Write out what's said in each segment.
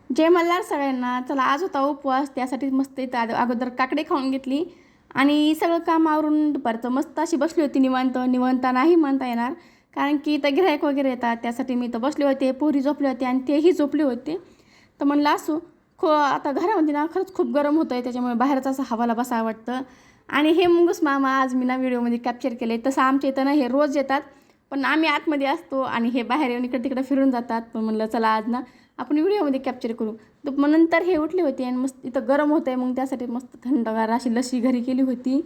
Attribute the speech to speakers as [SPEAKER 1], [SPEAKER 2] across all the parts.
[SPEAKER 1] जय मल्हार सगळ्यांना. चला आज होता उपवास, त्यासाठी मस्त इथं अगोदर काकडे खाऊन घेतली आणि सगळं काम आवरून दुपारचं मस्त अशी बसली होती निवांत. निवांत नाही म्हणता येणार, कारण की इथं गिऱ्हाईक वगैरे येतात, त्यासाठी मी इथं बसले होते. पोरी झोपले होते आणि तेही झोपले होते. तर म्हणलं असो आता घरामध्ये ना खरंच खूप गरम होतं आहे, त्याच्यामुळे बाहेरच असं हवाला बसावं वाटतं. आणि हे मुंगूस मामा आज मी ना व्हिडिओमध्ये कॅप्चर केले. तसं आमच्या इथं ना हे रोज येतात, पण आम्ही आतमध्ये असतो आणि हे बाहेर येऊन इकडे तिकडे फिरून जातात. पण म्हणलं चला आज ना आपण व्हिडिओमध्ये कॅप्चर करू. तर मग नंतर हे उठले होते आणि मस्त इथं गरम होतं आहे, मग त्यासाठी मस्त थंडगार अशी लस्सी घरी केली होती.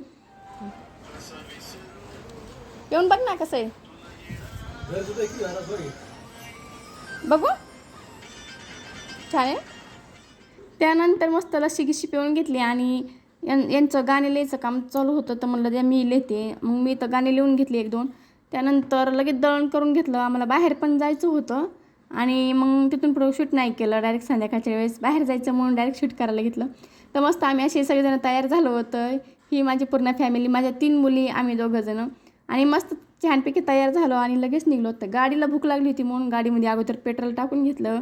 [SPEAKER 1] येऊन बघ ना कसं आहे, बघू छान आहे. त्यानंतर मस्त लस्सी गिशी पिऊन घेतली आणि यांचं गाणे लिहायचं काम चालू होतं. तर म्हणलं द्या मी लिहिते. मग मी तर गाणे लिहून घेतली एक दोन. त्यानंतर लगेच दळण करून घेतलं. आम्हाला बाहेर पण जायचं होतं आणि मग तिथून पुढं शूट नाही केलं. डायरेक्ट संध्याकाळच्या वेळेस बाहेर जायचं म्हणून डायरेक्ट शूट करायला घेतलं. तर मस्त आम्ही असे सगळेजण तयार झालो होतं. ही माझी पूर्ण फॅमिली, माझ्या 3 मुली, आम्ही दोघंजणं. आणि मस्त छानपैकी तयार झालो आणि लगेच निघलो होतं. गाडीला भूक लागली होती म्हणून गाडीमध्ये अगोदर पेट्रोल टाकून घेतलं.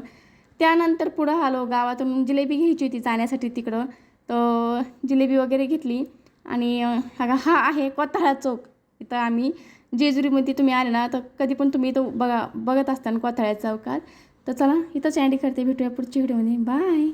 [SPEAKER 1] त्यानंतर पुढं आलो, गावातून जिलेबी घ्यायची होती जाण्यासाठी तिकडं. तर जिलेबी वगैरे घेतली आणि हा आहे कोथळा चौक. इथं आम्ही जेजुरीमध्ये तुम्ही आले ना तर कधी पण तुम्ही इथं बघत असताना कोथळ्या चौकात. तर चला इथंच एंड करते, भेटूया पुढच्या व्हिडिओमध्ये. बाय.